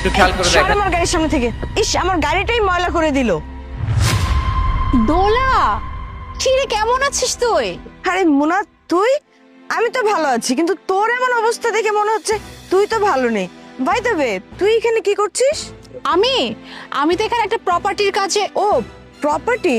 একটু খেয়াল করে দেখ। আমার গাড়ির সামনে থেকে ইস আমার গাড়িটাই ময়লা করে দিল। দোলা, কিরে কেমন আছিস তুই? আরে মোনা তুই, আমি তো ভালো আছি, কিন্তু তোর এমন অবস্থা দেখে মনে হচ্ছে তুই তো ভালো নেই। বাই দ্য ওয়ে, তুই এখানে কি করছিস? আমি আমি তো এখানে একটা প্রপার্টির কাছে। ও property,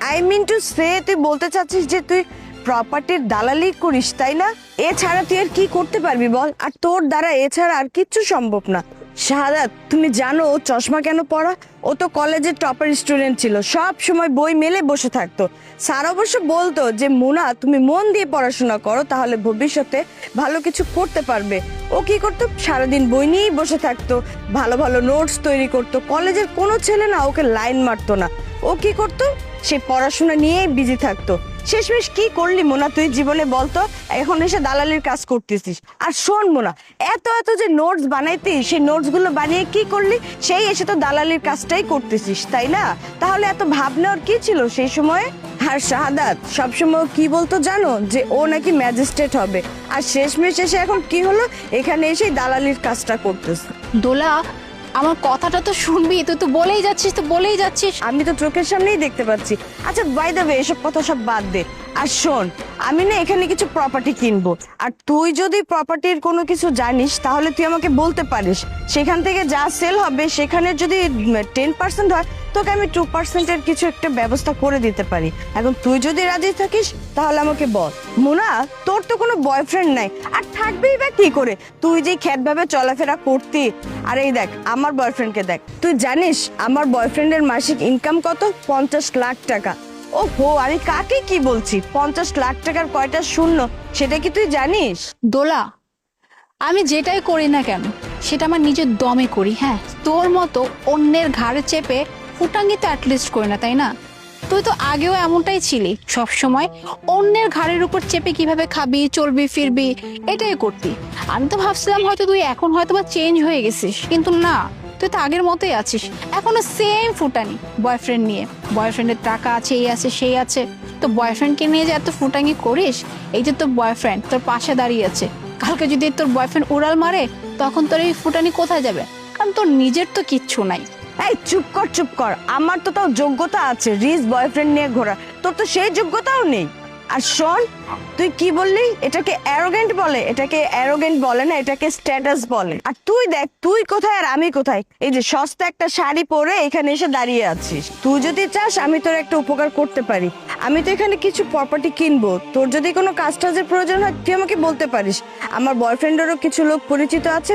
I mean to say তুই বলতে চাচ্ছিস যে তুই প্রপার্টির দালালি করিস, তাই না? এছাড়া তুই আর কি করতে পারবি বল? আর তোর দ্বারা এছাড়া আর কিচ্ছু সম্ভব না। শাহাদাত, তুমি জানো ও চশমা কেন পরা? ও তো কলেজের টপার স্টুডেন্ট ছিল, সব সময় বই মেলে বসে থাকতো। স্যার অবশ্য বলতো যে মুনা তুমি মন দিয়ে পড়াশোনা করো, তাহলে ভবিষ্যতে ভালো কিছু করতে পারবে। ও কি করতো? সারাদিন বই নিয়েই বসে থাকতো, ভালো ভালো নোটস তৈরি করতো। কলেজের কোনো ছেলে না ওকে লাইন মারতো না। ও কি করতো? সে পড়াশোনা নিয়েই বিজি থাকতো। শেষমেশ কি করলি মোনা তুই জীবনে বলতো? এখন এসে দালালির কাজ করতেছিস। আর শোন মোনা, এত এত যে নোটস বানাইতি, সেই নোটস গুলো বানিয়ে কি করলি? সেই এসে তো দালালির কাজটাই করতেছিস, তাই না? তাহলে এত ভাবনার কি ছিল সেই সময়ে? আর শাহাদাত সবসময় কি বলতো জানো? যে ও নাকি ম্যাজিস্ট্রেট হবে। আর শেষমেশ এসে এখন কি হলো? এখানে এসে দালালির কাজটা করতেছে। দোলা, আমার কথাটা তো শুনবি, তুই তো বলেই যাচ্ছিস, তো বলেই যাচ্ছিস। আমি তো চোখের সামনেই দেখতে পাচ্ছি। আচ্ছা বাই দ্য ওয়ে, এসব কথা সব বাদ দে। আর শোন, আমি না এখানে কিছু প্রপার্টি কিনবো, আর তুই যদি প্রপার্টির কোনো কিছু জানিস তাহলে তুই আমাকে বলতে পারিস। সেখান থেকে যা সেল হবে সেখানে যদি 10% হয়, তোকে আমি 2%-এর কিছু একটা ব্যবস্থা করে দিতে পারি। এখন তুই যদি রাজি থাকিস তাহলে আমাকে বল। মোনা, তোর তো কোনো বয়ফ্রেন্ড নাই, আর থাকবেই বা কি করে? তুই যে খ্যাতভাবে চলাফেরা করতি। আর এই দেখ আমার বয়ফ্রেন্ডকে দেখ, তুই জানিস আমার বয়ফ্রেন্ডের মাসিক ইনকাম কত? 50 লাখ টাকা। ও হো, আমি কাকে কি বলছি? 50 লাখ টাকার কয়টা শূন্য সেটা কি তুই জানিস? দোলা, আমি যেটাই করি না কেন সেটা আমার নিজের দমে করি। হ্যাঁ, তোর মতো অন্যের ঘাড়ে চেপে ফুটাঙ্গি তো অ্যাটলিস্ট করি না, তাই না? তুই তো আগেও এমনটাই ছিলি, সব সময় অন্যের ঘাড়ের উপর চেপে কিভাবে খাবি, চলবি, ফিরবি, এটাই করতি। আমি তো ভাবছিলাম হয়তো তুই এখন হয়তো বা চেঞ্জ হয়ে গেছিস, কিন্তু না, তুই তো আগের মতোই আছিস, এখনো সেম ফুটানি। বয়ফ্রেন্ড নিয়ে, বয়ফ্রেন্ডের টাকা আছে, এই আছে, সেই আছে। তো বয়ফ্রেন্ডকে নিয়ে যে এত ফুটাঙ্গি করিস, এই যে তোর বয়ফ্রেন্ড তোর পাশে দাঁড়িয়ে আছে, কালকে যদি তোর বয়ফ্রেন্ড উড়াল মারে, তখন তোর এই ফুটানি কোথায় যাবে? কারণ তোর নিজের তো কিচ্ছু নাই। এই চুপ কর চুপ কর, আমার তো তাও যোগ্যতা আছে রিচ বয়ফ্রেন্ড নিয়ে ঘোরা, তোর তো সেই যোগ্যতাও নেই। আর শোন, তুই কি বললি? এটাকে অ্যারোগেন্ট বলে? এটাকে অ্যারোগেন্ট বলে না, এটাকে স্ট্যাটাস বলে। আর তুই দেখ তুই কোথায় আর আমি কোথায়। এই যে সস্তা একটা শাড়ি পরে এখানে এসে দাঁড়িয়ে আছিস। তুই যদি চাস আমি তোর একটা উপকার করতে পারি। আমি তো এখানে কিছু প্রপার্টি কিনবো, তোর যদি কোনো কাজ টাজের প্রয়োজন হয় তুই আমাকে বলতে পারিস। আমার বয়ফ্রেন্ডেরও কিছু লোক পরিচিত আছে,